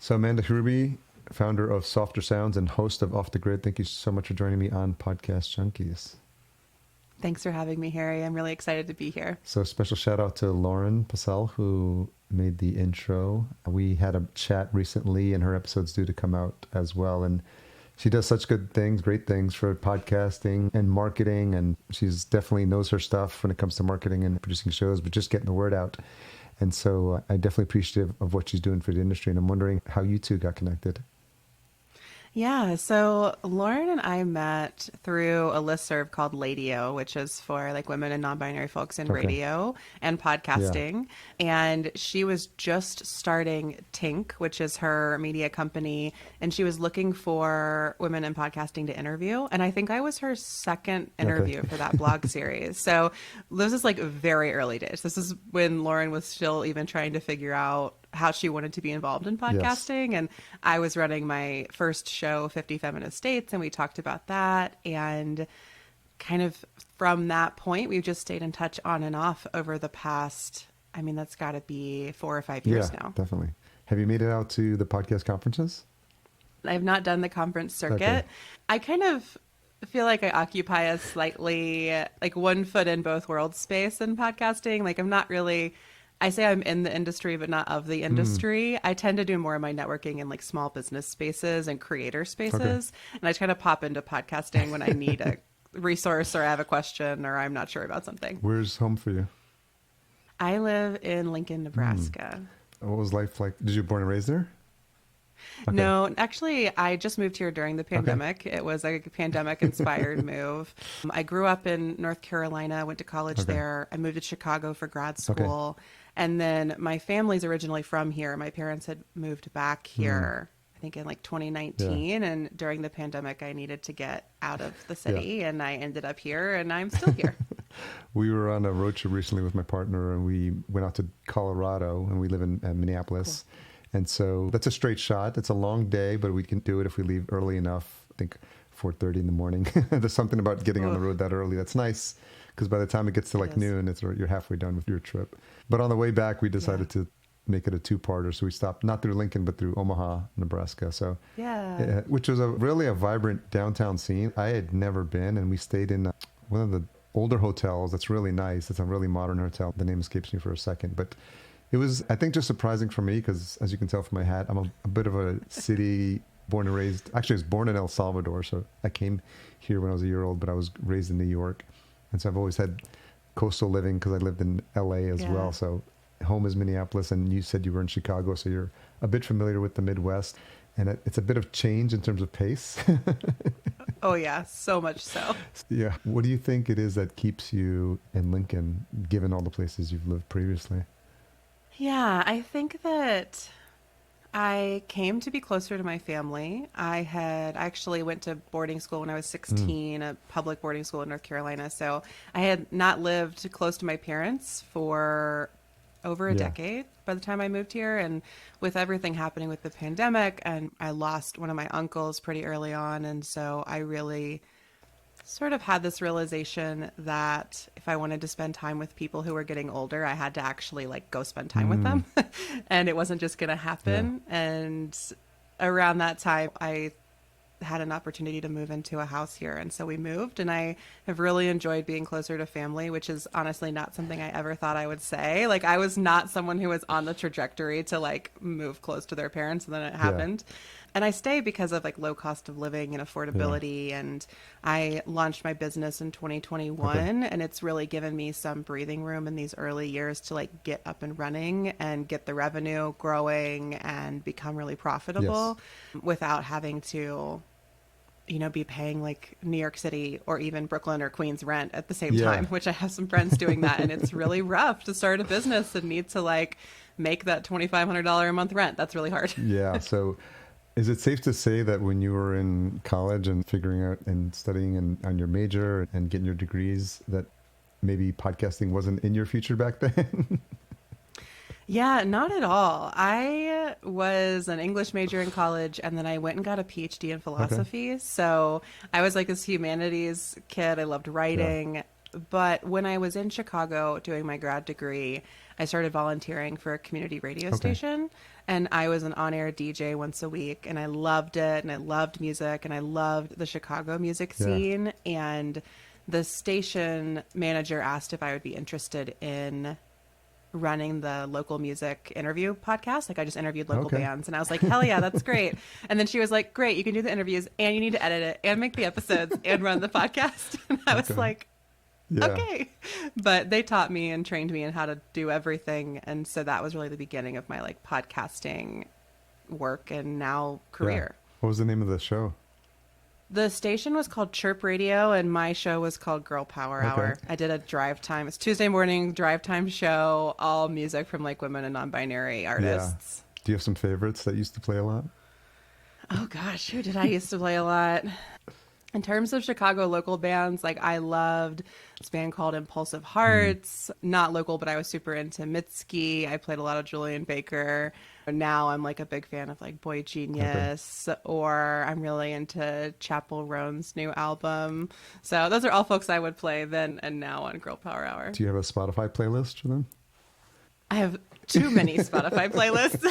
So Amanda Hruby, founder of Softer Sounds and host of Off the Grid, thank you so much for joining me on Podcast Junkies. Thanks for having me, Harry. I'm really excited to be here. So special shout out to Lauren Passell, who made the intro. We had a chat recently and her episode's due to come out as well. And she does such good things, great things for podcasting and marketing. And she's definitely knows her stuff when it comes to marketing and producing shows, but just getting the word out. And so I definitely appreciative of what she's doing for the industry. And I'm wondering how you two got connected. Yeah, so Lauren and I met through a listserv called Ladio, which is for like women and non-binary folks in Okay. radio and Yeah. podcasting. And she was just starting Tink, which is her media company, and she was looking for women in podcasting to interview. And I think I was her second interview for that blog series. So this is like very early days. This is when Lauren was still even trying to figure out how she wanted to be involved in Yes. podcasting. And I was running my first show, 50 Feminist States, and we talked about that. And kind of from that point, we've just stayed in touch on and off over the past, I mean, that's got to be 4 or 5 years Yeah, now. definitely. Have you made it out to the podcast conferences? I've not done the conference circuit. Okay. I kind of feel like I occupy a slightly like one foot in both worlds space in podcasting. Like I'm not really, I say I'm in the industry, but not of the industry. I tend to do more of my networking in like small business spaces and creator spaces. And I try to pop into podcasting when I need a resource or I have a question or I'm not sure about something. Where's home for you? I live in Lincoln, Nebraska. What was life like? Did you born and raised there? Okay. No, actually, I just moved here during the pandemic. It was a pandemic-inspired move. I grew up in North Carolina, went to college Okay. there. I moved to Chicago for grad school. And then my family's originally from here. My parents had moved back here, I think in like 2019. And during the pandemic, I needed to get out of the city. And I ended up here, and I'm still here. We were on a road trip recently with my partner, and we went out to Colorado, and we live in Minneapolis. Cool. And so that's a straight shot. It's a long day, but we can do it if we leave early enough. I think 4:30 in the morning. There's something about getting on the road that early that's nice, because by the time it gets to like noon, you're halfway done with your trip. But on the way back, we decided to make it a two-parter. So we stopped not through Lincoln, but through Omaha, Nebraska. So which was really a vibrant downtown scene. I had never been, and we stayed in one of the older hotels. That's really nice. It's a really modern hotel. The name escapes me for a second, but it was, I think, just surprising for me because, as you can tell from my hat, I'm a bit of a city born and raised. Actually, I was born in El Salvador, so I came here when I was a year old, but I was raised in New York. And so I've always had coastal living because I lived in LA as well. So home is Minneapolis, and you said you were in Chicago, so you're a bit familiar with the Midwest. And it's a bit of change in terms of pace. Oh, yeah, so much so. Yeah. What do you think it is that keeps you in Lincoln, given all the places you've lived previously? Yeah, I think that I came to be closer to my family. I actually went to boarding school when I was 16, a public boarding school in North Carolina. So I had not lived close to my parents for over a decade by the time I moved here. And with everything happening with the pandemic, and I lost one of my uncles pretty early on. And so I really sort of had this realization that if I wanted to spend time with people who were getting older, I had to actually like go spend time with them. And it wasn't just going to happen. And around that time, I had an opportunity to move into a house here. And so we moved, and I have really enjoyed being closer to family, which is honestly not something I ever thought I would say. Like I was not someone who was on the trajectory to like move close to their parents, and then it happened. And I stay because of like low cost of living and affordability. And I launched my business in 2021, and it's really given me some breathing room in these early years to like get up and running and get the revenue growing and become really profitable without having to, you know, be paying like New York City or even Brooklyn or Queens rent at the same time, which I have some friends doing that. And it's really rough to start a business and need to like make that $2,500 a month rent. That's really hard. Yeah. So is it safe to say that when you were in college and figuring out and studying on your major and getting your degrees, that maybe podcasting wasn't in your future back then? Yeah, not at all. I was an English major in college, and then I went and got a PhD in philosophy. So I was like this humanities kid. I loved writing. But when I was in Chicago doing my grad degree, I started volunteering for a community radio Okay. station, and I was an on-air DJ once a week, and I loved it, and I loved music, and I loved the Chicago music Yeah. scene. And the station manager asked if I would be interested in running the local music interview podcast. Like I just interviewed local Okay. bands, and I was like, hell yeah, that's great. And then she was like, great, you can do the interviews and you need to edit it and make the episodes and run the podcast. And I was Okay. like, Yeah. okay. But they taught me and trained me in how to do everything. And so that was really the beginning of my like podcasting work and now career. Yeah. What was the name of the show? The station was called Chirp Radio, and my show was called Girl Power Hour. Okay. I did a drive time. It's Tuesday morning drive time show, all music from like women and non-binary artists. Do you have some favorites that used to play a lot? Oh gosh, who did I used to play a lot? In terms of Chicago local bands, like I loved this band called Impulsive Hearts. Not local, but I was super into Mitski. I played a lot of Julian Baker. Now I'm like a big fan of like Boy Genius, or I'm really into Chapel Roan's new album. So those are all folks I would play then and now on Girl Power Hour. Do you have a Spotify playlist for them? I have too many Spotify playlists,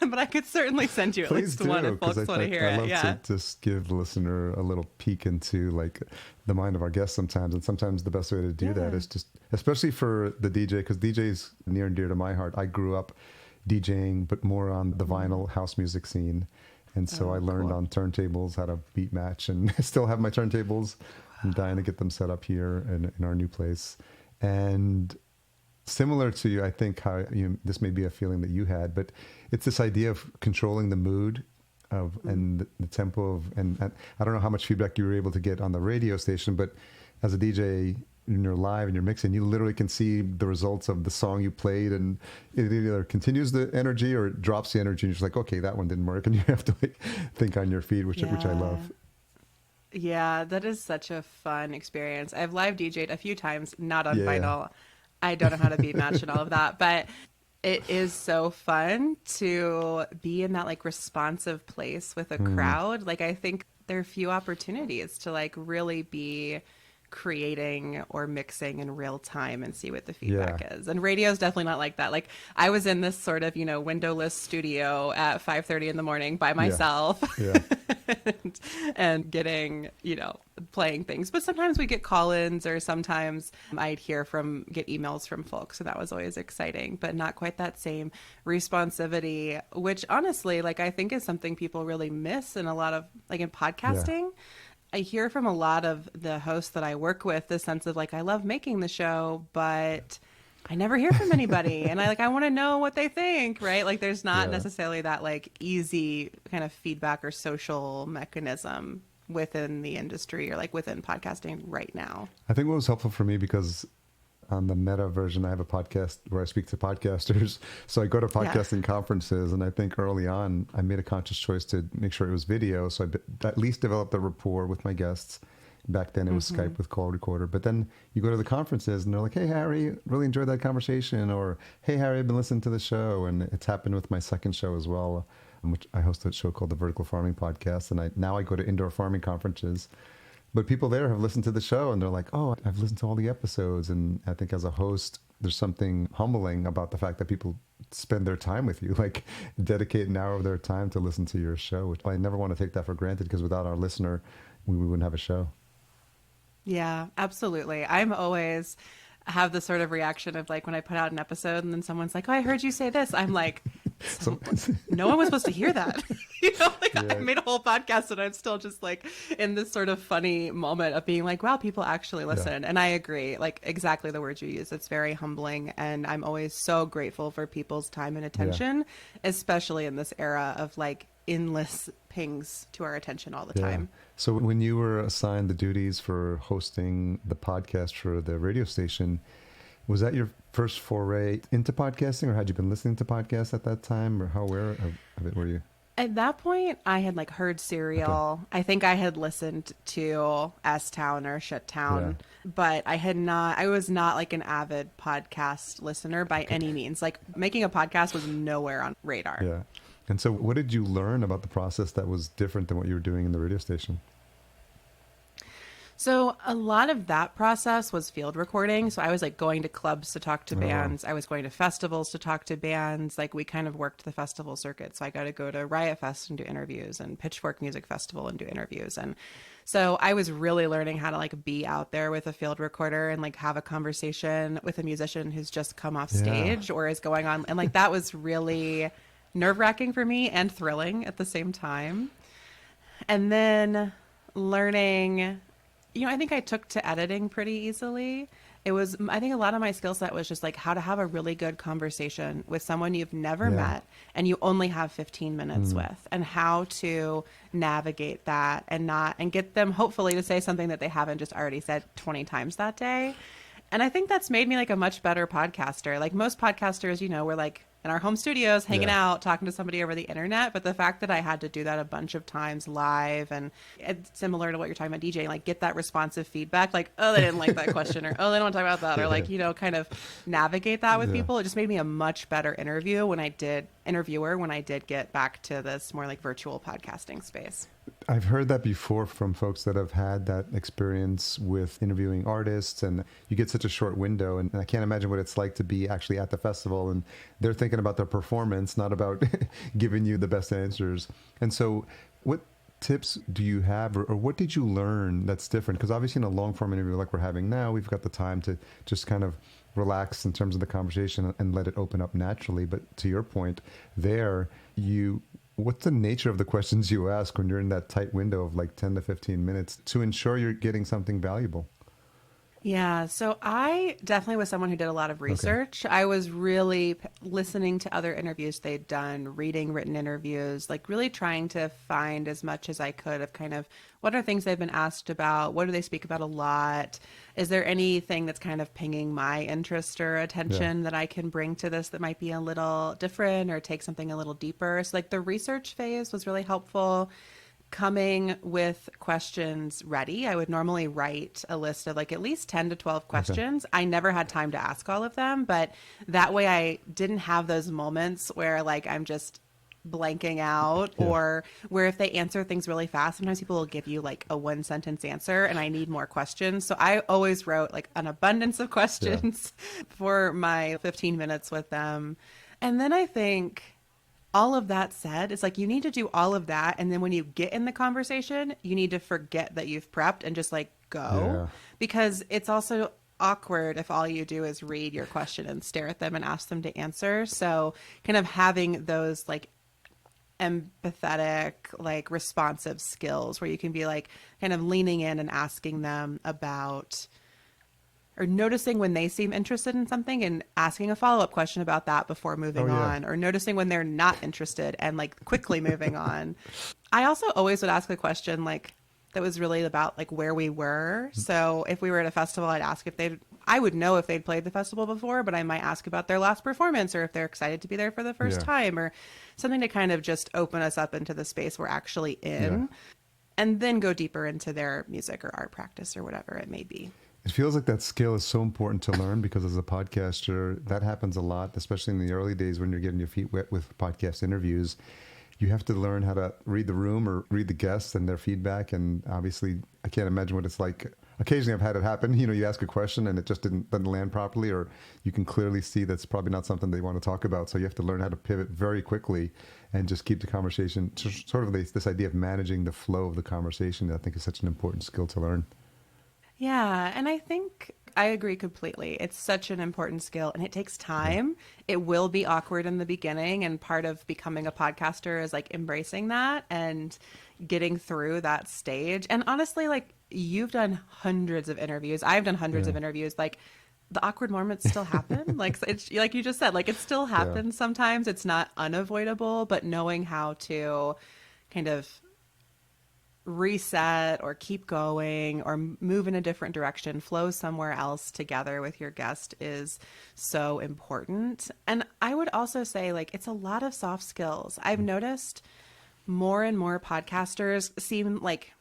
but I could certainly send you at Please least one do, if folks because want to hear I it. love Yeah. to just give the listener a little peek into like the mind of our guests sometimes, and sometimes the best way to do that Yeah. is just, especially for the DJ, because DJ is near and dear to my heart. I grew up DJing, but more on the vinyl house music scene, and so Oh, I learned cool. on turntables how to beat match, and I still have my turntables. I'm dying to get them set up here in our new place, and similar to you, I think how this may be a feeling that you had, but it's this idea of controlling the mood of and the tempo of, and I don't know how much feedback you were able to get on the radio station, but as a DJ when you're live and you're mixing, you literally can see the results of the song you played, and it either continues the energy or it drops the energy, and you're just like, okay, that one didn't work, and you have to like think on your feet, which I Yeah. love. Yeah, that is such a fun experience. I've live DJ'd a few times, not on Yeah. vinyl. I don't know how to beat match and all of that, but it is so fun to be in that like responsive place with a crowd. Like I think there are few opportunities to like really be creating or mixing in real time and see what the feedback is. And radio is definitely not like that. Like I was in this sort of, windowless studio at 5:30 in the morning by myself. Yeah. and getting, playing things. But sometimes we get call-ins, or sometimes get emails from folks. So that was always exciting, but not quite that same responsivity, which honestly, like I think is something people really miss in a lot of, like in podcasting. I hear from a lot of the hosts that I work with this sense of like, I love making the show, but I never hear from anybody. And I want to know what they think, right? Like there's not Yeah. necessarily that like easy kind of feedback or social mechanism within the industry or like within podcasting right now. I think what was helpful for me, because on the meta version, I have a podcast where I speak to podcasters. So I go to podcasting conferences, and I think early on, I made a conscious choice to make sure it was video. So I at least developed a rapport with my guests. Back then it was Skype with call recorder. But then you go to the conferences and they're like, hey, Harry, really enjoyed that conversation. Or, hey, Harry, I've been listening to the show. And it's happened with my second show as well, which I host a show called the Vertical Farming Podcast. And now I go to indoor farming conferences. But people there have listened to the show and they're like, oh, I've listened to all the episodes. And I think as a host, there's something humbling about the fact that people spend their time with you, like dedicate an hour of their time to listen to your show, which I never want to take that for granted, because without our listener, we wouldn't have a show. Yeah, absolutely. I'm always have the sort of reaction of like when I put out an episode and then someone's like, oh, I heard you say this. I'm like, no one was supposed to hear that. I made a whole podcast and I'm still just like in this sort of funny moment of being like, wow, people actually listen. And I agree, like exactly the words you use. It's very humbling. And I'm always so grateful for people's time and attention, especially in this era of like endless pings to our attention all the time. So when you were assigned the duties for hosting the podcast for the radio station, was that your first foray into podcasting, or had you been listening to podcasts at that time, or how aware of it were you? At that point, I had like heard Serial. I think I had listened to S Town or Shit Town, but I was not like an avid podcast listener by any means. Like making a podcast was nowhere on radar. Yeah. And so what did you learn about the process that was different than what you were doing in the radio station? So a lot of that process was field recording. So I was like going to clubs to talk to Oh, wow. bands. I was going to festivals to talk to bands. Like we kind of worked the festival circuit. So I got to go to Riot Fest and do interviews and Pitchfork Music Festival and do interviews. And so I was really learning how to like be out there with a field recorder and like have a conversation with a musician who's just come off Yeah. stage or is going on. And like that was really nerve wracking for me and thrilling at the same time. And then learning, I think I took to editing pretty easily. I think a lot of my skill set was just like how to have a really good conversation with someone you've never Yeah. met and you only have 15 minutes with, and how to navigate that and get them hopefully to say something that they haven't just already said 20 times that day. And I think that's made me like a much better podcaster. Like most podcasters, we're like in our home studios hanging Yeah. out, talking to somebody over the internet. But the fact that I had to do that a bunch of times live, and it's similar to what you're talking about, DJing, like get that responsive feedback, like, oh, they didn't like that question, or oh, they don't want to talk about that, or like, kind of navigate that with Yeah. people. It just made me a much better interviewer when I did get back to this more like virtual podcasting space. I've heard that before from folks that have had that experience with interviewing artists, and you get such a short window. And I can't imagine what it's like to be actually at the festival and they're thinking about their performance, not about giving you the best answers. And so, what tips do you have, or what did you learn that's different? Because obviously, in a long form interview like we're having now, we've got the time to just kind of relax in terms of the conversation and let it open up naturally. But to your point, what's the nature of the questions you ask when you're in that tight window of like 10 to 15 minutes to ensure you're getting something valuable? Yeah, so I definitely was someone who did a lot of Okay. research. I was really listening to other interviews they'd done, reading written interviews, like really trying to find as much as I could of kind of what are things they've been asked about? What do they speak about a lot? Is there anything that's kind of pinging my interest or attention that I can bring to this that might be a little different or take something a little deeper? So like the research phase was really helpful, coming with questions ready. I would normally write a list of like at least 10 to 12 Okay. questions. I never had time to ask all of them, but that way I didn't have those moments where like I'm just blanking out, Yeah. or where if they answer things really fast, sometimes people will give you like a one sentence answer and I need more questions. So I always wrote like an abundance of Yeah. questions for my 15 minutes with them. And then I think all of that said, it's like you need to do all of that. And then when you get in the conversation, you need to forget that you've prepped and just like go, Yeah. because it's also awkward if all you do is read your question and stare at them and ask them to answer. So, kind of having those like empathetic, like responsive skills where you can be like kind of leaning in and asking them about, or noticing when they seem interested in something and asking a follow-up question about that before Oh, moving yeah. on, or noticing when they're not interested and like quickly moving on. I also always would ask a question like that was really about like where we were. So if we were at a festival, I would know if they'd played the festival before, but I might ask about their last performance or if they're excited to be there for the first Yeah. time, or something to kind of just open us up into the space we're actually Yeah. in, and then go deeper into their music or art practice or whatever it may be. It feels like that skill is so important to learn because as a podcaster, that happens a lot, especially in the early days when you're getting your feet wet with podcast interviews. You have to learn how to read the room or read the guests and their feedback. And obviously, I can't imagine what it's like. Occasionally, I've had it happen. You ask a question and it just doesn't land properly, or you can clearly see that's probably not something they want to talk about. So you have to learn how to pivot very quickly and just keep the conversation. Sort of this idea of managing the flow of the conversation, I think, is such an important skill to learn. Yeah, and I think I agree completely. It's such an important skill and it takes time. It will be awkward in the beginning, and part of becoming a podcaster is like embracing that and getting through that stage. And honestly, like you've done hundreds of interviews. I've done hundreds Yeah. of interviews. Like the awkward moments still happen. Like it's like you just said, like it still happens sometimes. It's not unavoidable, but knowing how to kind of reset or keep going or move in a different direction, flow somewhere else together with your guest is so important. And I would also say like it's a lot of soft skills. I've noticed more and more podcasters seem like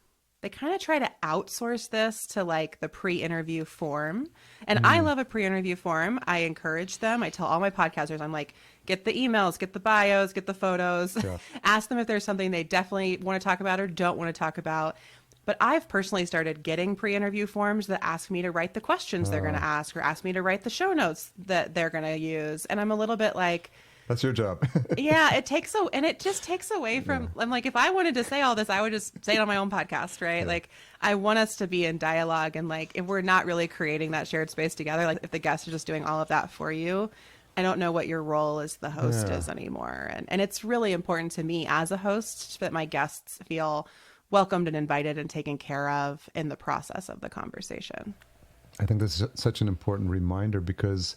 they kind of try to outsource this to like the pre-interview form. And I love a pre-interview form. I encourage them. I tell all my podcasters, I'm like, get the emails, get the bios, get the photos, Yeah. ask them if there's something they definitely want to talk about or don't want to talk about. But I've personally started getting pre-interview forms that ask me to write the questions they're going to Oh, ask or ask me to write the show notes that they're going to use. And I'm a little bit like, that's your job. yeah, and it just takes away Yeah. from, I'm like, if I wanted to say all this, I would just say it on my own podcast, right? Yeah. Like, I want us to be in dialogue. And like, if we're not really creating that shared space together, like if the guests are just doing all of that for you, I don't know what your role as the host Yeah. is anymore. And it's really important to me as a host that my guests feel welcomed and invited and taken care of in the process of the conversation. I think this is such an important reminder because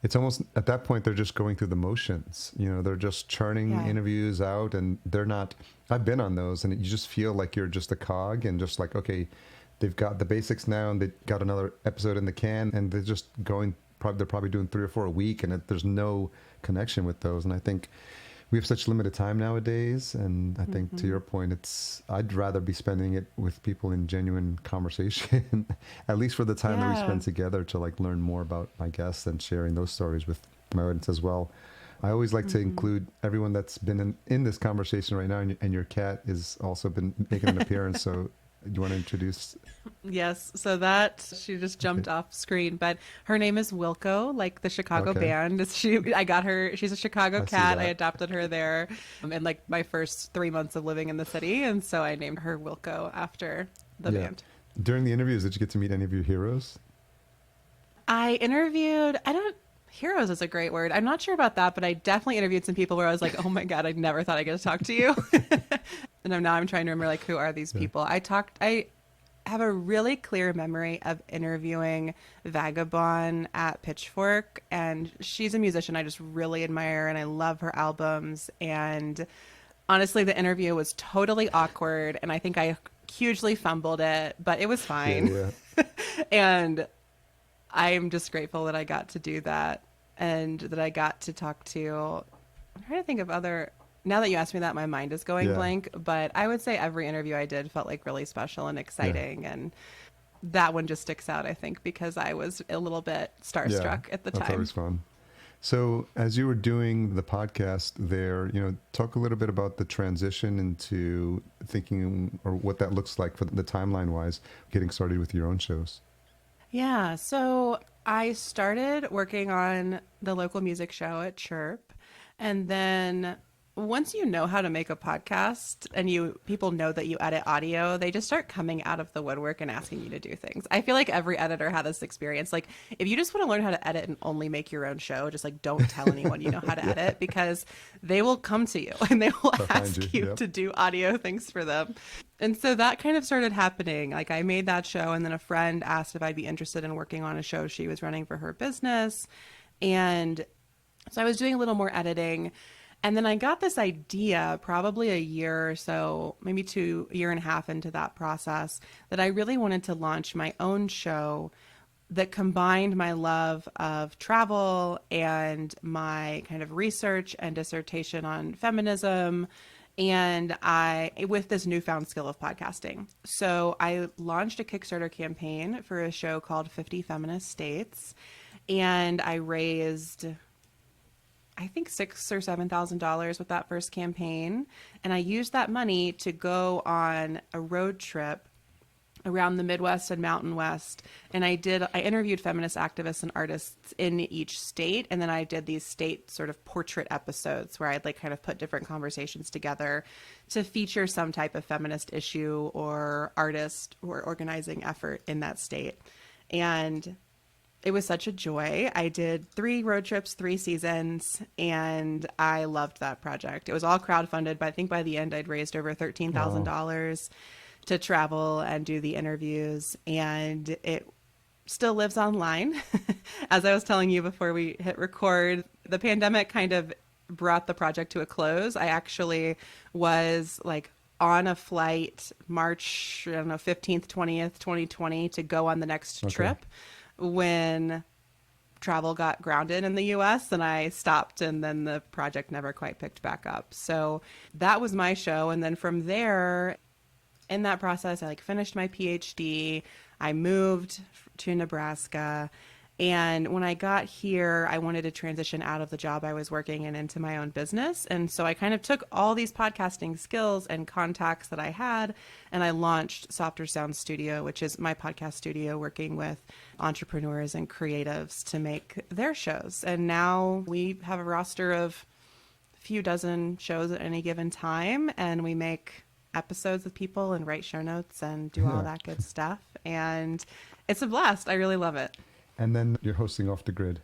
it's almost at that point they're just going through the motions. They're just churning Yeah. interviews out, and they're not. I've been on those, and you just feel like you're just a cog, and just like, okay, they've got the basics now, and they got another episode in the can, and they're just going. They're probably doing 3 or 4 a week, and there's no connection with those. And I think we have such limited time nowadays, and I think to your point, I'd rather be spending it with people in genuine conversation, at least for the time that we Yeah. spend together, to like learn more about my guests and sharing those stories with my audience as well. I always like to include everyone that's been in this conversation right now, and your cat has also been making an appearance. So, do you want to introduce? Yes, so that she just jumped off screen, but her name is Wilco, like the Chicago Okay. band. I got her. She's a Chicago I see cat. I that. adopted her there in like my first 3 months of living in the city, and so I named her Wilco after the Yeah. band. During the interviews, did you get to meet any of your heroes? I interviewed. I don't. Heroes is a great word. I'm not sure about that, but I definitely interviewed some people where I was like, "Oh my god, I never thought I'd get to talk to you." And now I'm trying to remember like who are these people. I have a really clear memory of interviewing Vagabond at Pitchfork, and she's a musician I just really admire, and I love her albums. And honestly, the interview was totally awkward, and I think I hugely fumbled it, but it was fine. Yeah. And I'm just grateful that I got to do that and that I got to talk to. I'm trying to think of other. Now that you asked me that, my mind is going Yeah. blank. But I would say every interview I did felt like really special and exciting, and that one just sticks out. I think because I was a little bit starstruck at the That's time. always fun. So, as you were doing the podcast there, talk a little bit about the transition into thinking, or what that looks like for the timeline wise, getting started with your own shows. Yeah, so I started working on the local music show at Chirp, and then once you know how to make a podcast and people know that you edit audio, they just start coming out of the woodwork and asking you to do things. I feel like every editor had this experience. Like if you just want to learn how to edit and only make your own show, just like don't tell anyone you know how to edit, because they will come to you and they will They'll find ask you, you yep. to do audio things for them. And so that kind of started happening. Like I made that show, and then a friend asked if I'd be interested in working on a show she was running for her business. And so I was doing a little more editing. And then I got this idea probably a year or so, maybe a year and a half into that process, that I really wanted to launch my own show that combined my love of travel and my kind of research and dissertation on feminism, and with this newfound skill of podcasting. So I launched a Kickstarter campaign for a show called 50 Feminist States, and I raised, I think, $6,000 or $7,000 with that first campaign. And I used that money to go on a road trip around the Midwest and Mountain West. And I interviewed feminist activists and artists in each state. And then I did these state sort of portrait episodes where I'd like kind of put different conversations together to feature some type of feminist issue or artist or organizing effort in that state. And it was such a joy. I did 3 road trips, 3 seasons, and I loved that project. It was all crowdfunded, but I think by the end I'd raised over $13,000 to travel and do the interviews, and it still lives online. As I was telling you before we hit record, the pandemic kind of brought the project to a close. I actually was like on a flight March, 15th, 20th, 2020 to go on the next trip when travel got grounded in the US, and I stopped, and then the project never quite picked back up. So that was my show. And then from there, in that process, I finished my PhD. I moved to Nebraska, And when I got here, I wanted to transition out of the job I was working in into my own business. And so I kind of took all these podcasting skills and contacts that I had, and I launched Softer Sound Studio, which is my podcast studio working with entrepreneurs and creatives to make their shows. And now we have a roster of a few dozen shows at any given time, and we make episodes with people and write show notes and do all that good stuff. And it's a blast. I really love it. And then you're hosting Off the Grid.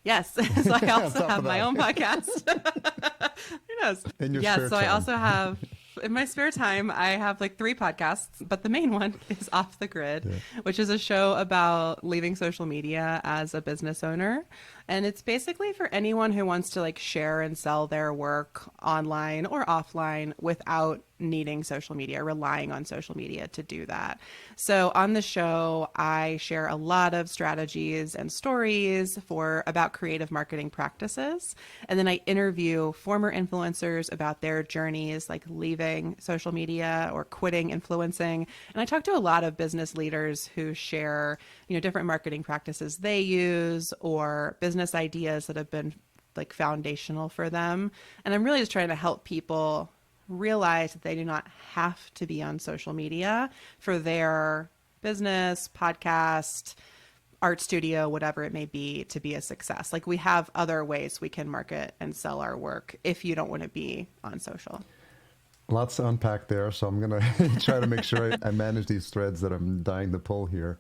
Yes. So I also have my own podcast. Who knows? In your yes. spare So time. I also have, in my spare time, I have like 3 podcasts, but the main one is Off the Grid, which is a show about leaving social media as a business owner. And it's basically for anyone who wants to like share and sell their work online or offline without needing social media, relying on social media to do that. So on the show, I share a lot of strategies and stories about creative marketing practices. And then I interview former influencers about their journeys, like leaving social media or quitting influencing. And I talk to a lot of business leaders who share, different marketing practices they use or business ideas that have been like foundational for them. And I'm really just trying to help people realize that they do not have to be on social media for their business, podcast, art studio, whatever it may be, to be a success. Like we have other ways we can market and sell our work if you don't want to be on social. Lots to unpack there, so I'm going to try to make sure I manage these threads that I'm dying to pull here.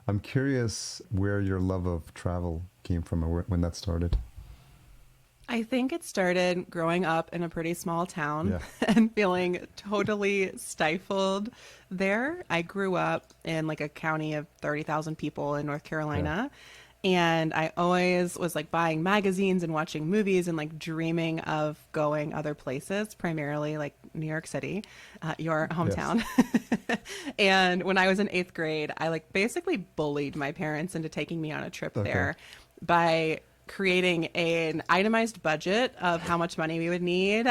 I'm curious where your love of travel came from or when that started. I think it started growing up in a pretty small town and feeling totally stifled there. I grew up in like a county of 30,000 people in North Carolina. And I always was like buying magazines and watching movies and like dreaming of going other places, primarily like New York City, your hometown. Yes. And when I was in 8th grade, I like basically bullied my parents into taking me on a trip there by creating an itemized budget of how much money we would need.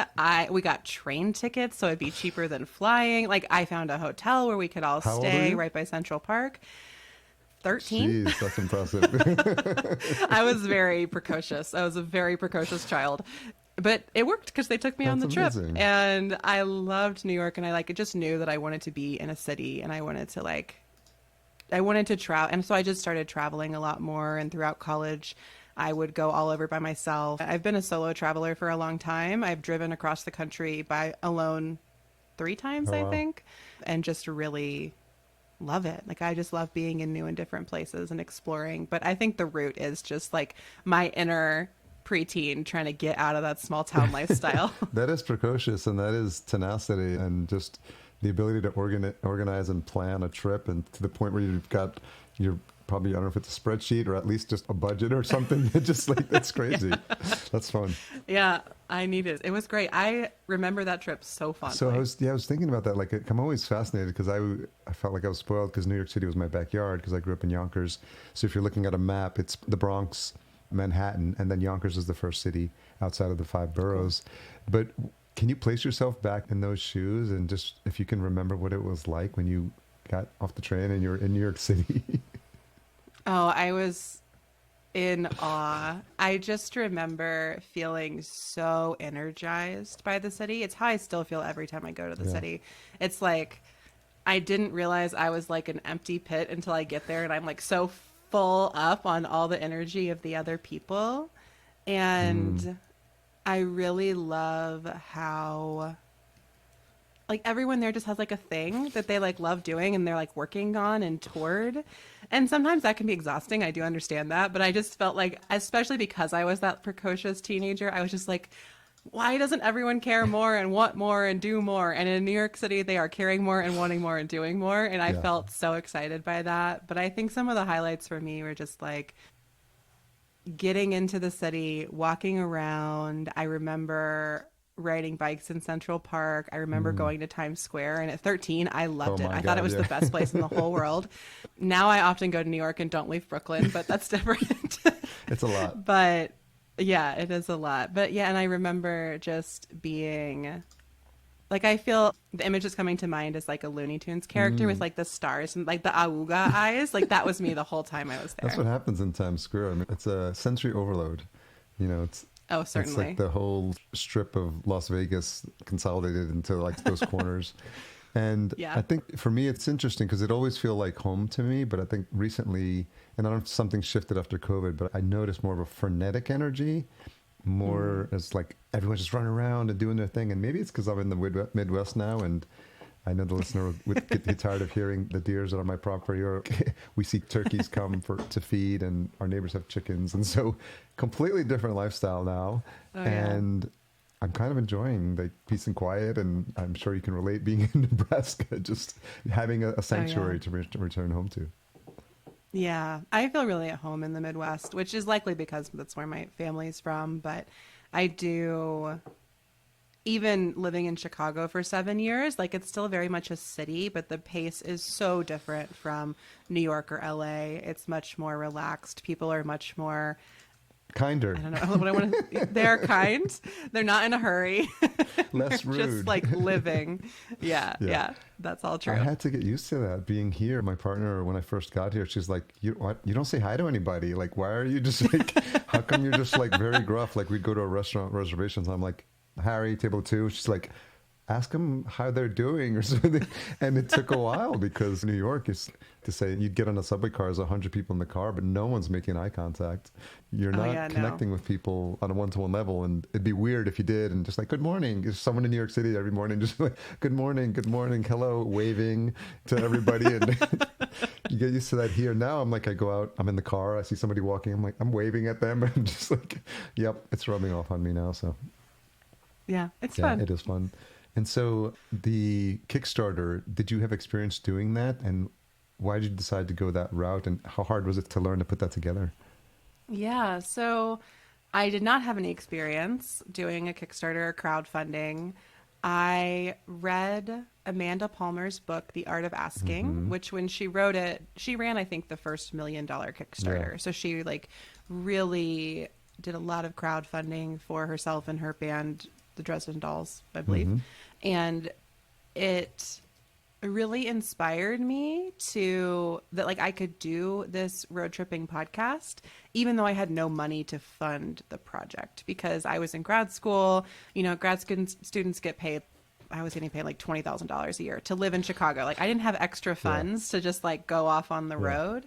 We got train tickets, so it'd be cheaper than flying. Like I found a hotel where we could all stay right by Central Park. 13. Jeez, that's impressive. I was very precocious. I was a very precocious child. But it worked because they took me on the trip. Amazing. And I loved New York, and I just knew that I wanted to be in a city, and I wanted to travel. And so I just started traveling a lot more, and throughout college I would go all over by myself. I've been a solo traveler for a long time. I've driven across the country alone 3 times, I think, and just really love it. Like I just love being in new and different places and exploring. But I think the root is just like my inner preteen trying to get out of that small town lifestyle. That is precocious, and that is tenacity, and just the ability to organize and plan a trip, and to the point where you've got your probably, I don't know if it's a spreadsheet or at least just a budget or something. Just like, that's crazy. That's fun. Yeah, I needed it. It was great. I remember that trip so fondly. So I was thinking about that. Like, I'm always fascinated because I felt like I was spoiled because New York City was my backyard because I grew up in Yonkers. So if you're looking at a map, it's the Bronx, Manhattan, and then Yonkers is the first city outside of the 5 boroughs. But can you place yourself back in those shoes, and just if you can remember what it was like when you got off the train and you're in New York City? Oh, I was in awe. I just remember feeling so energized by the city. It's how I still feel every time I go to the city. It's like I didn't realize I was like an empty pit until I get there, and I'm like so full up on all the energy of the other people. And I really love how like everyone there just has like a thing that they like love doing, and they're like working on and toward. And sometimes that can be exhausting. I do understand that. But I just felt like, especially because I was that precocious teenager, I was just like, why doesn't everyone care more and want more and do more? And in New York City, they are caring more and wanting more and doing more. And I felt so excited by that. But I think some of the highlights for me were just like getting into the city, walking around. I remember riding bikes in Central Park. I remember going to Times Square, and at 13 I loved it. I thought it was the best place in the whole world. Now I often go to New York and don't leave Brooklyn, but that's different. It's a lot. But yeah, it is a lot. But yeah, and I remember just being Like I feel the image that's coming to mind is like a Looney Tunes character with like the stars and like the auga eyes. Like that was me the whole time I was That's there. what happens in Times Square. I mean, it's a sensory overload. You know, Oh, it's like certainly. the whole strip of Las Vegas consolidated into like those corners. And Yeah. I think for me, it's interesting because it always feel like home to me. But I think recently, and I don't know if something shifted after COVID, but I noticed more of a frenetic energy, more as like everyone's just running around and doing their thing. And maybe it's because I'm in the Midwest now, and I know the listener would get tired of hearing the deers that are on my property, or we see turkeys come to feed, and our neighbors have chickens, and so completely different lifestyle now. Oh yeah. And I'm kind of enjoying the peace and quiet, and I'm sure you can relate being in Nebraska, just having a Oh yeah. sanctuary to return home to. Yeah, I feel really at home in the Midwest, which is likely because that's where my family's from. But I do, even living in Chicago for 7 years, like it's still very much a city, but the pace is so different from New York or LA. It's much more relaxed. People are much more, I Kinder, don't know what I want to, they're kind. They're not in a hurry. They're less just rude. like living. Yeah, Yeah. yeah, that's all I true. had to get used to that being here. My partner, when I first got here, she's like, "You what? You don't say hi to anybody. Like, why are you just like? How come you're just like very gruff? Like, we'd go to a restaurant reservations. I'm like, Harry, table two. She's like, ask them how they're doing or something. And it took a while because New York is to say you'd get on a subway car, there's 100 people in the car, but no one's making eye contact. You're Oh not yeah, no. connecting with people on a one-to-one level, and it'd be weird if you did. And just like, good morning. There's someone in New York City every morning, just like, good morning, hello, waving to everybody, and you get used to that here. Now I'm like, I go out, I'm in the car, I see somebody walking, I'm like, I'm waving at them, I'm just like, yep, it's rubbing off on me now. So Yeah, it's yeah, fun. it is fun. And so the Kickstarter, did you have experience doing that? And why did you decide to go that route? And how hard was it to learn to put that together? Yeah, so I did not have any experience doing a Kickstarter or crowdfunding. I read Amanda Palmer's book, The Art of Asking, Hmm. which when she wrote it, she ran, I think, the first $1 million Yeah. Kickstarter. So she like really did a lot of crowdfunding for herself and her band, the Dresden Dolls, I believe. Hmm. And it really inspired me to that like I could do this road tripping podcast even though I had no money to fund the project because I was in grad school. You know, students get paid. I was getting paid like $20,000 a year to live in Chicago. Like I didn't have extra Yeah. funds to just like go off on the Yeah. road.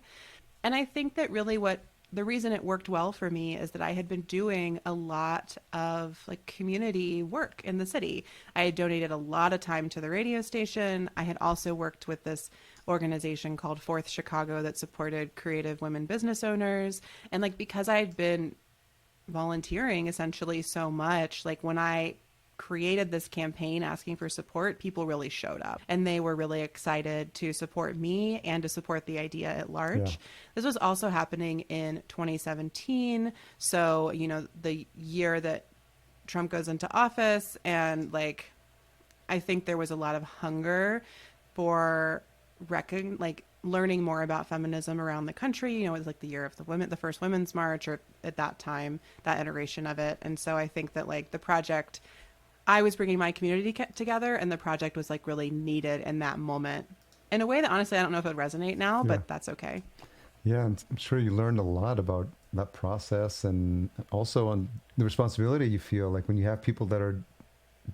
And I think that really what the reason it worked well for me is that I had been doing a lot of like community work in the city. I had donated a lot of time to the radio station. I had also worked with this organization called Fourth Chicago that supported creative women business owners. And like because I had been volunteering essentially so much, like when I created this campaign asking for support, people really showed up and they were really excited to support me and to support the idea at Yeah. large. This was also happening in 2017. So, you know, the year that Trump goes into office, and like, I think there was a lot of hunger for like learning more about feminism around the country. You know, it was like the year of the first women's march, or at that time, that iteration of it. And so I think that like the project, I was bringing my community together, and the project was like really needed in that moment in a way that honestly I don't know if it would resonate now, Yeah. but that's okay. Yeah. And I'm sure you learned a lot about that process, and also on the responsibility you feel like when you have people that are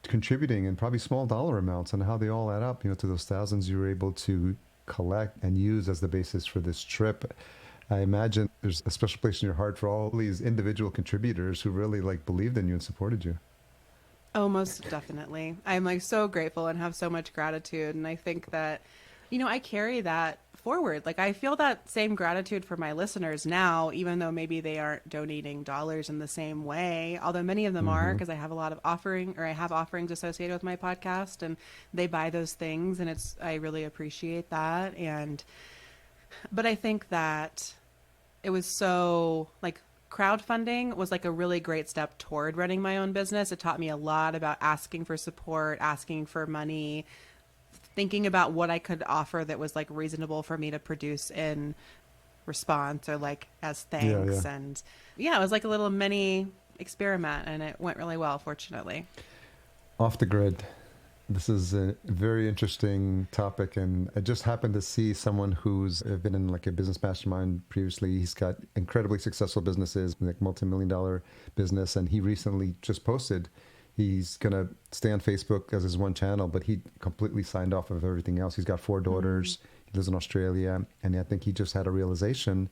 contributing in probably small dollar amounts and how they all add up, you know, to those thousands you were able to collect and use as the basis for this trip. I imagine there's a special place in your heart for all these individual contributors who really like believed in you and supported you. Oh, most definitely. I'm like so grateful and have so much gratitude. And I think that, you know, I carry that forward. Like I feel that same gratitude for my listeners now, even though maybe they aren't donating dollars in the same way, although many of them are, Hmm. because I have a lot of I have offerings associated with my podcast and they buy those things. And I really appreciate that. But I think that it was so like crowdfunding was like a really great step toward running my own business. It taught me a lot about asking for support, asking for money, thinking about what I could offer that was like reasonable for me to produce in response or like as Yeah, yeah. thanks. And yeah, it was like a little mini experiment and it went really well, fortunately. Off the grid. This is a very interesting topic, and I just happened to see someone who's been in like a business mastermind previously. He's got incredibly successful businesses, like multi-million-dollar business, and he recently just posted he's gonna stay on Facebook as his one channel, but he completely signed off of everything else. He's got 4 daughters. He lives in Australia, and I think he just had a realization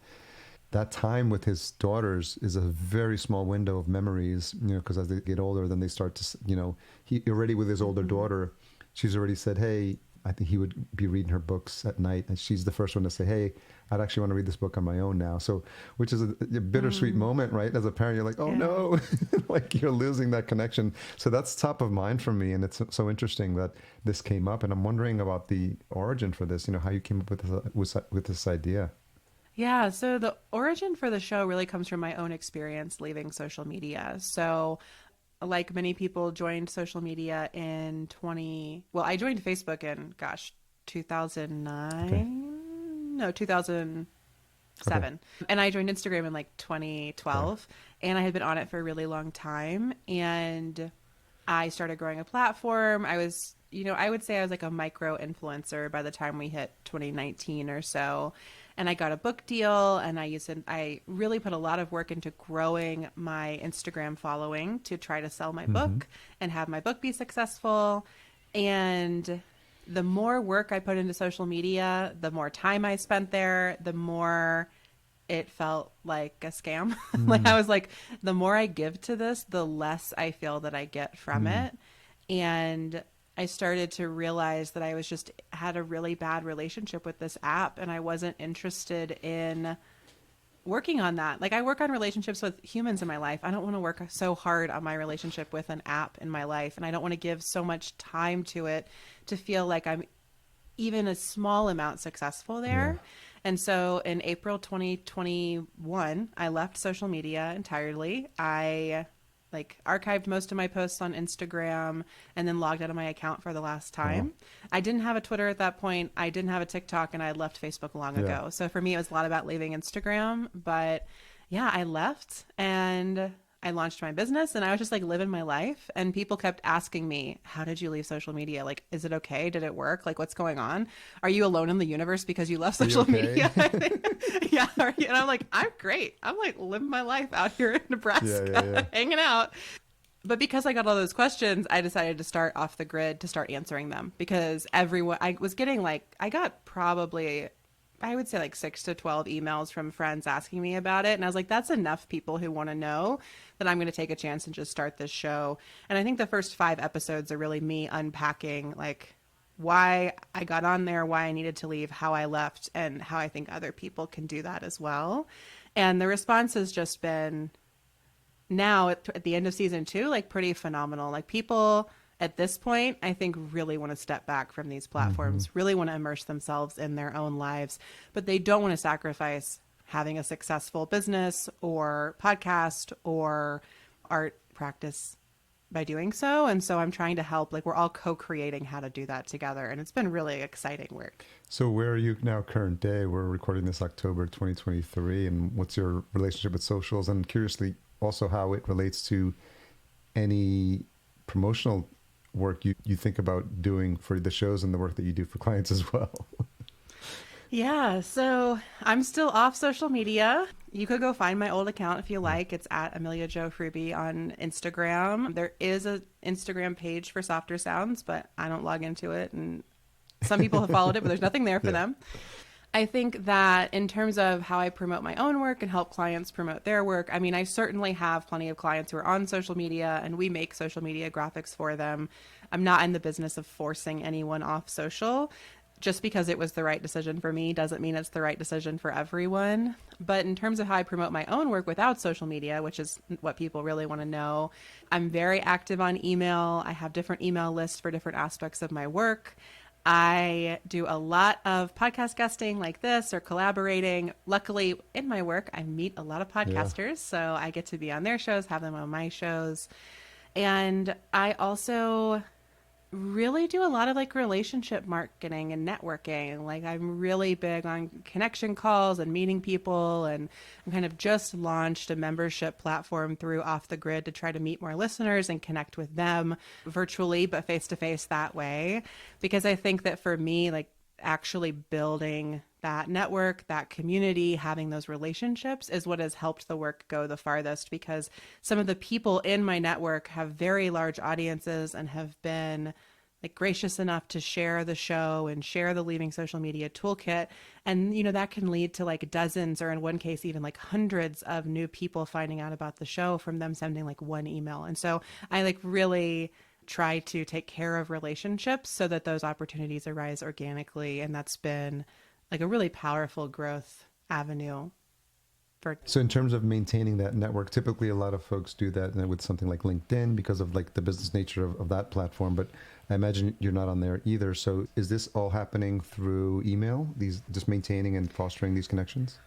that time with his daughters is a very small window of memories, because as they get older, then they start to, he already with his older daughter, she's already said, hey, I think he would be reading her books at night. And she's the first one to say, hey, I'd actually want to read this book on my own now. So, which is a bittersweet moment, right? As a parent, you're like, oh no, like you're losing that connection. So that's top of mind for me. And it's so interesting that this came up. And I'm wondering about the origin for this, how you came up with this idea. Yeah, so the origin for the show really comes from my own experience leaving social media. So, like many people, joined social media in I joined Facebook in, 2009? Okay. No, 2007. Okay. And I joined Instagram in like 2012. Okay. And I had been on it for a really long time. And I started growing a platform. I was, I would say I was like a micro influencer by the time we hit 2019 or so. And I got a book deal, and I really put a lot of work into growing my Instagram following to try to sell my book and have my book be successful. And the more work I put into social media, the more time I spent there, the more it felt like a scam. Like I was like, the more I give to this, the less I feel that I get from it. And I started to realize that I had a really bad relationship with this app, and I wasn't interested in working on that. Like I work on relationships with humans in my life. I don't want to work so hard on my relationship with an app in my life, and I don't want to give so much time to it to feel like I'm even a small amount successful there. Yeah. And so in April 2021, I left social media entirely. I archived most of my posts on Instagram and then logged out of my account for the last time. I didn't have a Twitter at that point. I didn't have a TikTok, and I had left Facebook long ago. So for me, it was a lot about leaving Instagram. But yeah, I left and I launched my business, and I was just like living my life. And people kept asking me, how did you leave social media? Like, is it okay? Did it work? Like, what's going on? Are you alone in the universe because you left social media? Yeah. And I'm like, I'm great. I'm like living my life out here in Nebraska, hanging out. But because I got all those questions, I decided to start off the grid to start answering them, because I was getting I got probably, I would say 6 to 12 emails from friends asking me about it. And I was like, that's enough people who want to know that I'm going to take a chance and just start this show. And I think the first 5 episodes are really me unpacking why I got on there, why I needed to leave, how I left, and how I think other people can do that as well. And the response has just been now at the end of season 2, pretty phenomenal. People at this point, I think, really want to step back from these platforms, really want to immerse themselves in their own lives, but they don't want to sacrifice having a successful business or podcast or art practice by doing so. And so I'm trying to help, we're all co-creating how to do that together. And it's been really exciting work. So where are you now current day? We're recording this October 2023. And what's your relationship with socials? And curiously, also how it relates to any promotional work you think about doing for the shows and the work that you do for clients as well. Yeah, so I'm still off social media. You could go find my old account if you like. It's at Amelia Jo Fruby on Instagram. There is an Instagram page for Softer Sounds, but I don't log into it. And some people have followed it, but there's nothing there for them. I think that in terms of how I promote my own work and help clients promote their work, I certainly have plenty of clients who are on social media, and we make social media graphics for them. I'm not in the business of forcing anyone off social. Just because it was the right decision for me doesn't mean it's the right decision for everyone. But in terms of how I promote my own work without social media, which is what people really want to know, I'm very active on email. I have different email lists for different aspects of my work. I do a lot of podcast guesting like this or collaborating. Luckily, in my work, I meet a lot of podcasters, so I get to be on their shows, have them on my shows. And I also really do a lot of like relationship marketing and networking. Like I'm really big on connection calls and meeting people, and I'm kind of just launched a membership platform through Off the Grid to try to meet more listeners and connect with them virtually but face to face that way, because I think that for me, like actually building that network, that community, having those relationships is what has helped the work go the farthest, because some of the people in my network have very large audiences and have been like gracious enough to share the show and share the Leaving Social Media toolkit. And, you know, that can lead to like dozens, or in one case, even like hundreds of new people finding out about the show from them sending like one email. And so I like really try to take care of relationships so that those opportunities arise organically. And that's been like a really powerful growth avenue for. So in terms of maintaining that network, typically a lot of folks do that with something like LinkedIn because of like the business nature of that platform. But I imagine you're not on there either. So is this all happening through email, these just maintaining and fostering these connections?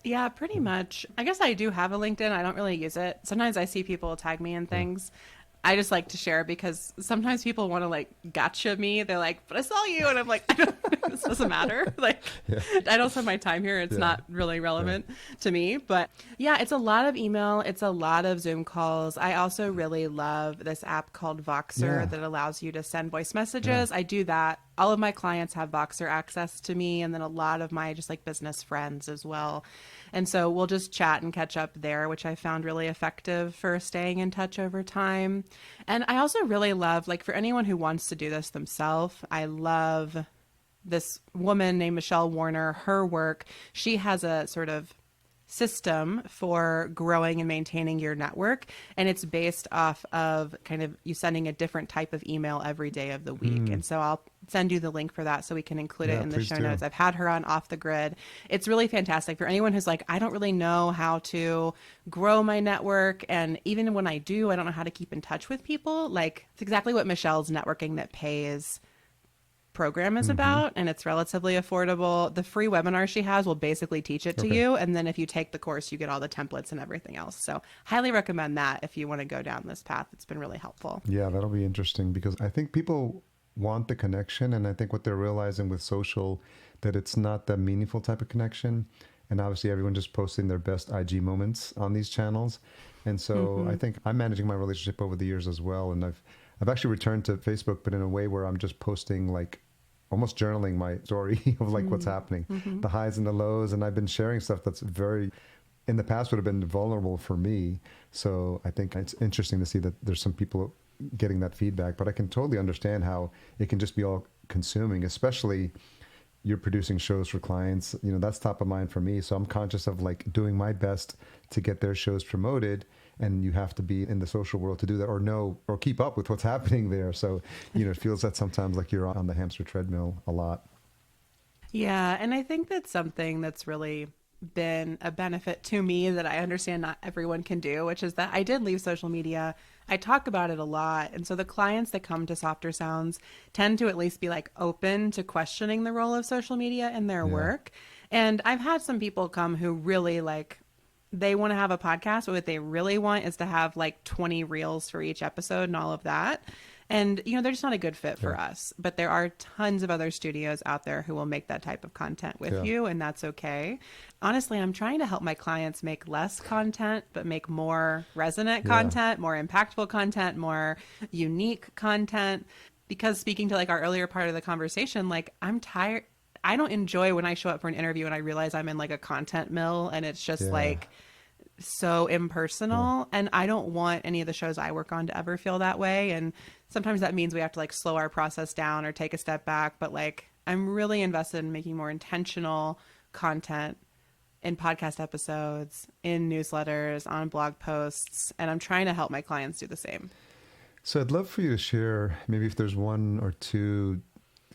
Yeah, pretty much. I guess I do have a LinkedIn. I don't really use it. Sometimes I see people tag me in things. I just like to share because sometimes people want to like gotcha me. They're like, but I saw you. And I'm like, I don't, this doesn't matter. Like, Yeah. I don't spend my time here. It's Yeah. not really relevant to me. But yeah, it's a lot of email. It's a lot of Zoom calls. I also really love this app called Voxer Yeah. that allows you to send voice messages. I do that. All of my clients have Voxer access to me, and then a lot of my just like business friends as well. And so we'll just chat and catch up there, which I found really effective for staying in touch over time. And I also really love, like, for anyone who wants to do this themselves, I love this woman named Michelle Warner, her work. She has a sort of system for growing and maintaining your network, and it's based off of kind of you sending a different type of email every day of the week. And so I'll send you the link for that so we can include Yeah, it in the please show do. notes. I've had her on Off the Grid. It's really fantastic for anyone who's like, I don't really know how to grow my network, and even when I do, I don't know how to keep in touch with people. Like, it's exactly what Michelle's Networking That Pays program is about, and it's relatively affordable. The free webinar she has will basically teach it to Okay. you, and then if you take the course, you get all the templates and everything else. So highly recommend that if you want to go down this path. It's been really helpful. Yeah, that'll be interesting because I think people want the connection, and I think what they're realizing with social that it's not the meaningful type of connection. And obviously everyone just posting their best IG moments on these channels. And so I think I'm managing my relationship over the years as well. And I've actually returned to Facebook, but in a way where I'm just posting like almost journaling my story of like what's happening, the highs and the lows. And I've been sharing stuff that's very, in the past would have been vulnerable for me. So I think it's interesting to see that there's some people getting that feedback, but I can totally understand how it can just be all consuming, especially you're producing shows for clients. You know, that's top of mind for me. So I'm conscious of like doing my best to get their shows promoted. And you have to be in the social world to do that, or know, or keep up with what's happening there. So, you know, it feels that sometimes like you're on the hamster treadmill a lot. Yeah, and I think that's something that's really been a benefit to me that I understand not everyone can do, which is that I did leave social media. I talk about it a lot. And so the clients that come to Softer Sounds tend to at least be like open to questioning the role of social media in their Yeah. work. And I've had some people come who really like, they want to have a podcast, but what they really want is to have like 20 reels for each episode and all of that. And, you know, they're just not a good fit for us. But there are tons of other studios out there who will make that type of content with Yeah. you, and that's okay. Honestly, I'm trying to help my clients make less content, but make more resonant Yeah. content, more impactful content, more unique content. Because speaking to like our earlier part of the conversation, like I'm tired. I don't enjoy when I show up for an interview and I realize I'm in like a content mill and it's just Yeah. like so impersonal. And I don't want any of the shows I work on to ever feel that way. And sometimes that means we have to like slow our process down or take a step back. But like I'm really invested in making more intentional content in podcast episodes, in newsletters, on blog posts. And I'm trying to help my clients do the same. So I'd love for you to share maybe if there's one or two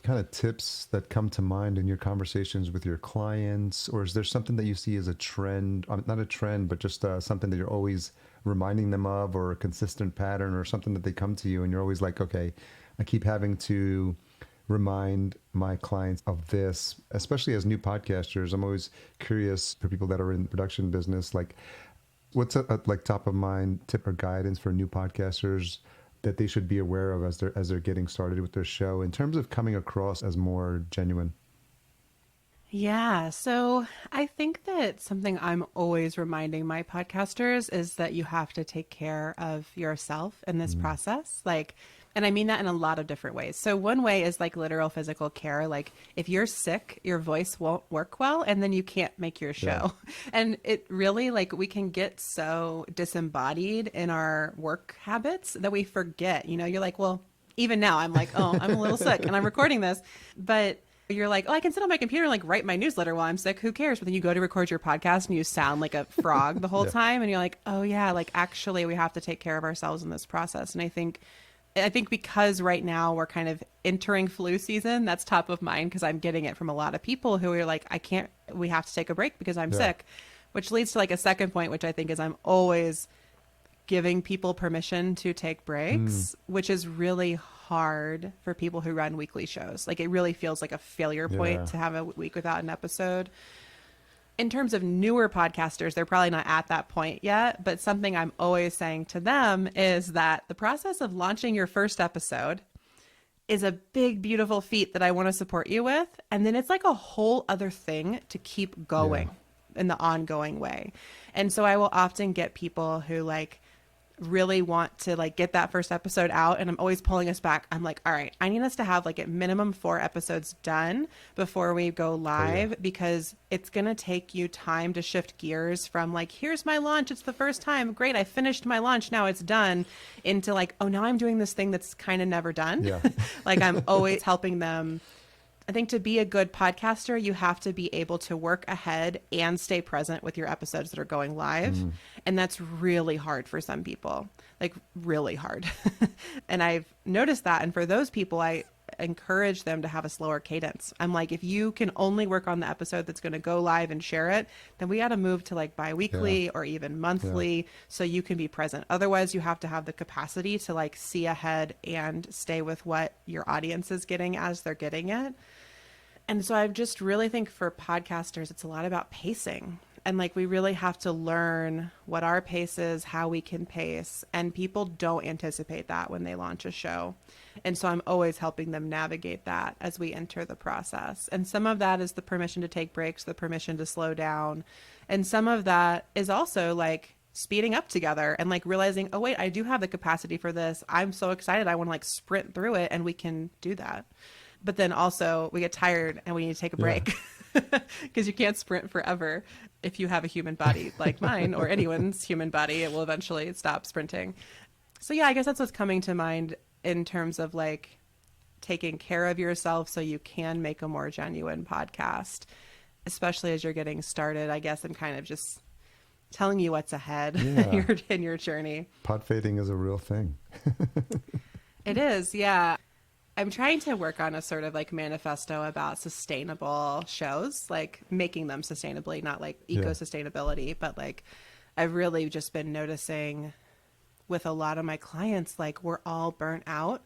kind of tips that come to mind in your conversations with your clients, or is there something that you see as a trend, not a trend, but just something that you're always reminding them of, or a consistent pattern, or something that they come to you and you're always like, okay, I keep having to remind my clients of this, especially as new podcasters. I'm always curious for people that are in the production business, like what's a like top of mind tip or guidance for new podcasters that they should be aware of as they're getting started with their show in terms of coming across as more genuine? Yeah, so I think that something I'm always reminding my podcasters is that you have to take care of yourself in this Mm. process. Like, and I mean that in a lot of different ways. So, one way is like literal physical care. Like, if you're sick, your voice won't work well, and then you can't make your Yeah. show. And it really, like, we can get so disembodied in our work habits that we forget. You know, you're like, well, even now, I'm like, oh, I'm a little sick and I'm recording this. But you're like, oh, I can sit on my computer and like write my newsletter while I'm sick. Who cares? But then you go to record your podcast and you sound like a frog the whole Yeah. time. And you're like, oh yeah, like actually we have to take care of ourselves in this process. And I think because right now we're kind of entering flu season, that's top of mind because I'm getting it from a lot of people who are like, we have to take a break because I'm Yeah. sick, which leads to like a second point, which I think is I'm always giving people permission to take Mm. breaks, which is really hard for people who run weekly shows. Like it really feels like a failure point Yeah. to have a week without an episode. In terms of newer podcasters, they're probably not at that point yet, but something I'm always saying to them is that the process of launching your first episode is a big, beautiful feat that I want to support you with. And then it's like a whole other thing to keep Yeah. going in the ongoing way. And so I will often get people who like really want to like get that first episode out, and I'm always pulling us back. I'm like, all right, I need us to have like at minimum 4 episodes done before we go Oh, yeah. live, because it's going to take you time to shift gears from like, here's my launch, it's the first time, great, I finished my launch, now it's done, into like, oh, now I'm doing this thing that's kind of never done. Yeah. Like I'm always helping them. I think to be a good podcaster, you have to be able to work ahead and stay present with your episodes that are going live. Mm. And that's really hard for some people, like really hard. And I've noticed that. And for those people, I encourage them to have a slower cadence. I'm like, if you can only work on the episode that's going to go live and share it, then we got to move to like bi-weekly or even monthly so you can be present. Otherwise, you have to have the capacity to like see ahead and stay with what your audience is getting as they're getting it. And so I just really think for podcasters, it's a lot about pacing. And like we really have to learn what our pace is, how we can pace. And people don't anticipate that when they launch a show. And so I'm always helping them navigate that as we enter the process. And some of that is the permission to take breaks, the permission to slow down. And some of that is also like speeding up together and like realizing, oh, wait, I do have the capacity for this. I'm so excited. I want to like sprint through it, and we can do that. But then also we get tired and we need to take a break because you can't sprint forever. If you have a human body like mine or anyone's human body, it will eventually stop sprinting. So yeah, I guess that's what's coming to mind in terms of like taking care of yourself so you can make a more genuine podcast, especially as you're getting started. I guess I'm kind of just telling you what's ahead Yeah. in your journey. Pod fading is a real thing. It is, yeah. I'm trying to work on a sort of like manifesto about sustainable shows, like making them sustainably, not like Yeah. eco sustainability, but like I've really just been noticing with a lot of my clients, like we're all burnt out.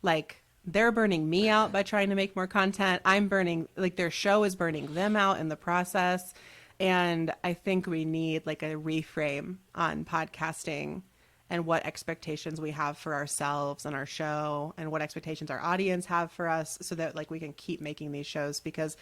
Like they're burning me out by trying to make more content. I'm burning, like their show is burning them out in the process. And I think we need like a reframe on podcasting and what expectations we have for ourselves and our show and what expectations our audience have for us so that like we can keep making these shows, because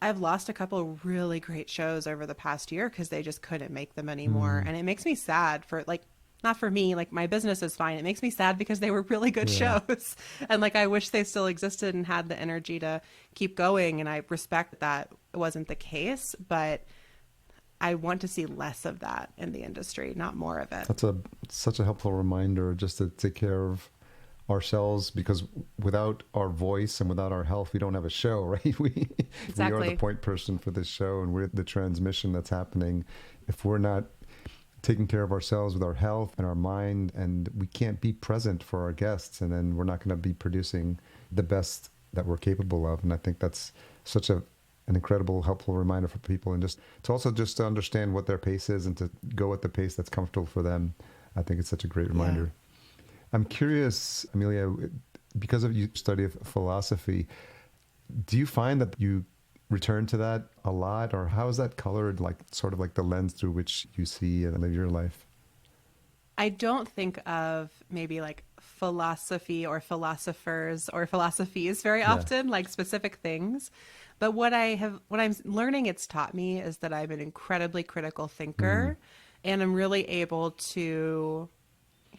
I've lost a couple of really great shows over the past year because they just couldn't make them anymore. And it makes me sad for like, not for me, like my business is fine. It makes me sad because they were really good Yeah. shows. And like, I wish they still existed and had the energy to keep going. And I respect that it wasn't the case, but I want to see less of that in the industry, not more of it. That's such a helpful reminder just to take care of ourselves, because without our voice and without our health, we don't have a show, right? We are Exactly. the point person for this show, and we're the transmission that's happening. If we're not taking care of ourselves with our health and our mind, and we can't be present for our guests, and then we're not going to be producing the best that we're capable of. And I think that's such an incredible, helpful reminder for people, and just to understand what their pace is and to go at the pace that's comfortable for them. I think it's such a great reminder. I'm curious, Amelia, because of your study of philosophy, do you find that you return to that a lot, or how is that colored, like sort of like the lens through which you see and live your life? I don't think of maybe like philosophy or philosophers or philosophies very Yeah. often, like specific things. But what I'm learning it's taught me is that I'm an incredibly critical Mm, thinker and I'm really able to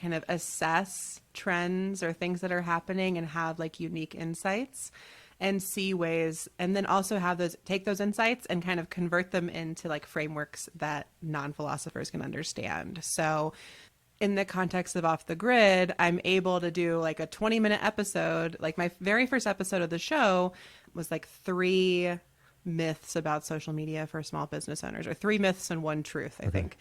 kind of assess trends or things that are happening and have like unique insights and see ways and then also have those take those insights and kind of convert them into like frameworks that non-philosophers can understand. So in the context of Off the Grid, I'm able to do like a 20-minute episode. Like my very first episode of the show was like three myths about social media for small business owners, or three myths and one truth, I okay. think.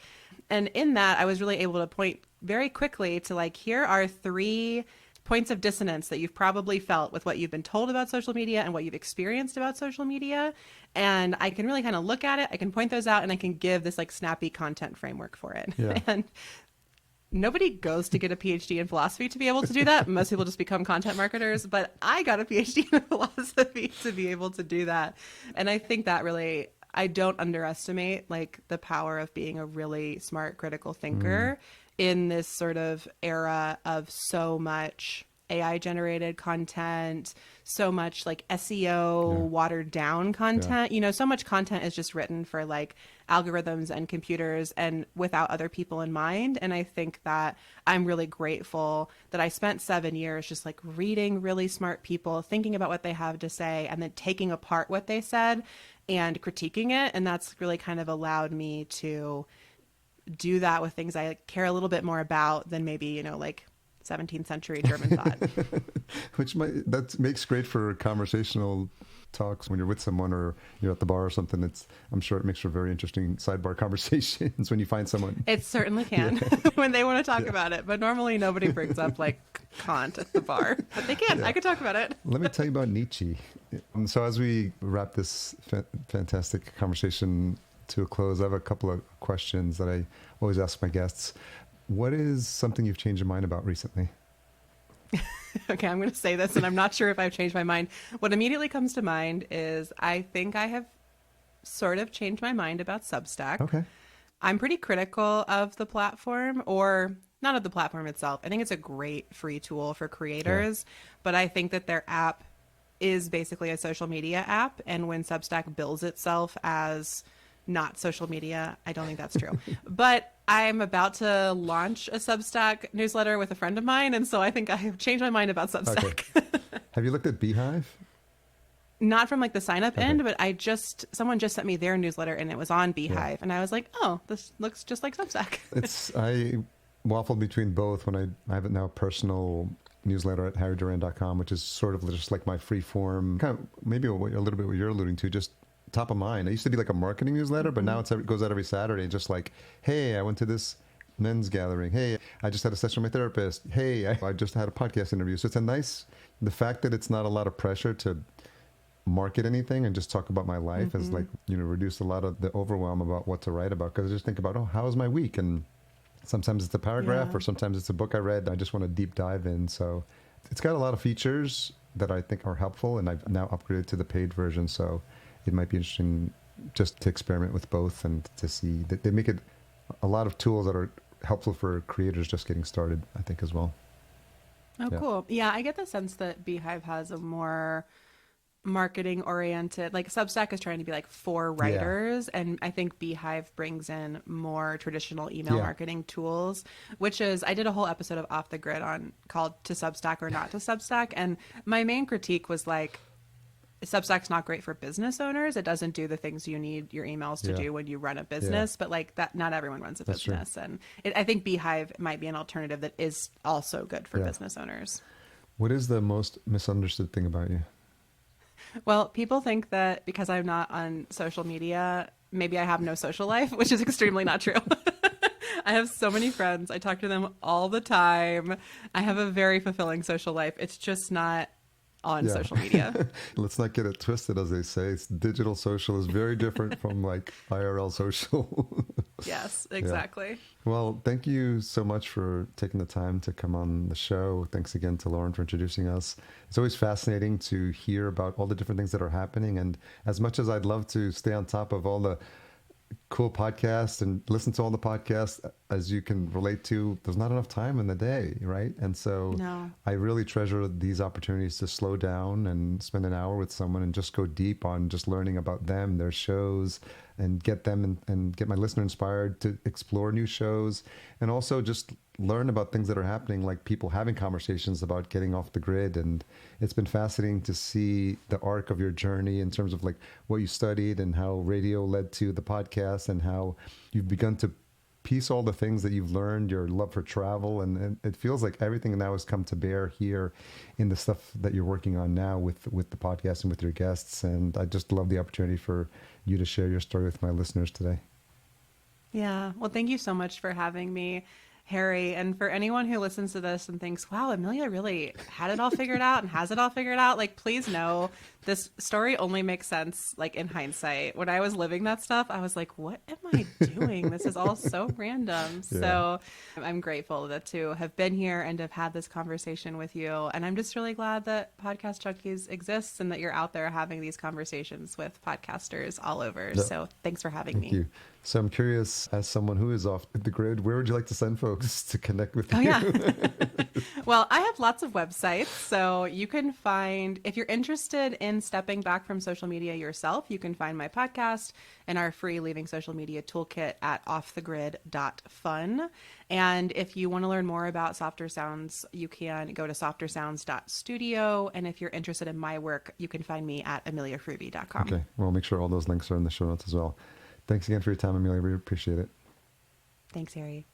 And in that, I was really able to point very quickly to like, here are three points of dissonance that you've probably felt with what you've been told about social media and what you've experienced about social media. And I can really kind of look at it, I can point those out, and I can give this like snappy content framework for it. Yeah. And nobody goes to get a PhD in philosophy to be able to do that. Most people just become content marketers, but I got a PhD in philosophy to be able to do that. And I think that really, I don't underestimate like the power of being a really smart critical Mm, thinker in this sort of era of so much AI generated content, so much like SEO yeah. watered down Yeah. content. You know, so much content is just written for like algorithms and computers and without other people in mind. And I think that I'm really grateful that I spent 7 years just like reading really smart people, thinking about what they have to say, and then taking apart what they said and critiquing it. And that's really kind of allowed me to do that with things I care a little bit more about than maybe, you know, like 17th century German thought. Which might that makes great for conversational talks when you're with someone or you're at the bar or something. It's I'm sure it makes for very interesting sidebar conversations when you find someone. It certainly can when they want to talk about it. But normally nobody brings up like Kant at the bar. But they can. Yeah. I could talk about it. Let me tell you about Nietzsche. And so as we wrap this fantastic conversation to a close, I have a couple of questions that I always ask my guests. What is something you've changed your mind about recently? Okay, I'm going to say this and I'm not sure if I've changed my mind. What immediately comes to mind is I think I have sort of changed my mind about Substack. Okay. I'm pretty critical of the platform, or not of the platform itself. I think it's a great free tool for Yeah. creators, but I think that their app is basically a social media app. And when Substack bills itself as not social media, I don't think that's true. But I'm about to launch a Substack newsletter with a friend of mine. And so I think I have changed my mind about Okay. Substack. Have you looked at Beehive? Not from like the sign up Okay. end, but someone just sent me their newsletter and it was on Yeah. Beehive. And I was like, oh, this looks just like Substack. I waffled between both when I have it now personal newsletter at harryduran.com, which is sort of just like my free form, kind of maybe a little bit what you're alluding to, just top of mind. It used to be like a marketing newsletter, but now it goes out every Saturday, just like, hey, I went to this men's gathering. Hey, I just had a session with my therapist. Hey, I just had a podcast interview. So it's the fact that it's not a lot of pressure to market anything and just talk about my life has like, reduced a lot of the overwhelm about what to write about. Cause I just think about, oh, how was my week? And sometimes it's a paragraph Yeah. or sometimes it's a book I read. I just want to deep dive in. So it's got a lot of features that I think are helpful, and I've now upgraded to the paid version. So it might be interesting just to experiment with both and to see that they make it a lot of tools that are helpful for creators just getting started, I think, as well. Oh, Yeah. cool. Yeah, I get the sense that Beehive has a more marketing oriented, like Substack is trying to be like for writers, and I think Beehive brings in more traditional email Yeah. marketing tools, which is I did a whole episode of Off the Grid on called To Substack or Not to Substack, and my main critique was like Substack's not great for business owners. It doesn't do the things you need your emails to Yeah. do when you run a business, but like that, not everyone runs a That's true. business. And I think Beehive might be an alternative that is also good for Yeah. business owners. What is the most misunderstood thing about you? Well, people think that because I'm not on social media, maybe I have no social life, which is extremely not true. I have so many friends. I talk to them all the time. I have a very fulfilling social life. It's just not on Yeah. social media. Let's not get it twisted, as they say. Digital social is very different from like IRL social. Yes, exactly. Well, thank you so much for taking the time to come on the show. Thanks again to Lauren for introducing us. It's always fascinating to hear about all the different things that are happening. And as much as I'd love to stay on top of all the cool podcasts and listen to all the podcasts. As you can relate to, there's not enough time in the day, right? And so No. I really treasure these opportunities to slow down and spend an hour with someone and just go deep on just learning about them, their shows, and get them and get my listener inspired to explore new shows, and also just learn about things that are happening, like people having conversations about getting off the grid. And it's been fascinating to see the arc of your journey in terms of like what you studied and how radio led to the podcast, and how you've begun to piece all the things that you've learned, your love for travel, and it feels like everything now has come to bear here in the stuff that you're working on now with the podcast and with your guests. And I just love the opportunity for you to share your story with my listeners today. Yeah. Well, thank you so much for having me, Harry. And for anyone who listens to this and thinks, wow, Amelia really had it all figured out and has it all figured out, like, please know this story only makes sense, like, in hindsight. When I was living that stuff, I was like, what am I doing? This is all so random. Yeah. So I'm grateful to have been here and have had this conversation with you. And I'm just really glad that Podcast Junkies exists and that you're out there having these conversations with podcasters all over. Yeah. So thanks for having Thank me. you. So I'm curious, as someone who is off the grid, where would you like to send folks to connect with you? Oh, yeah. Well, I have lots of websites. So you can find, if you're interested in stepping back from social media yourself, you can find my podcast and our free Leaving Social Media toolkit at offthegrid.fun. And if you want to learn more about Softer Sounds, you can go to softersounds.studio. And if you're interested in my work, you can find me at ameliafruby.com. Okay. Well, I'll make sure all those links are in the show notes as well. Thanks again for your time, Amelia. We appreciate it. Thanks, Harry.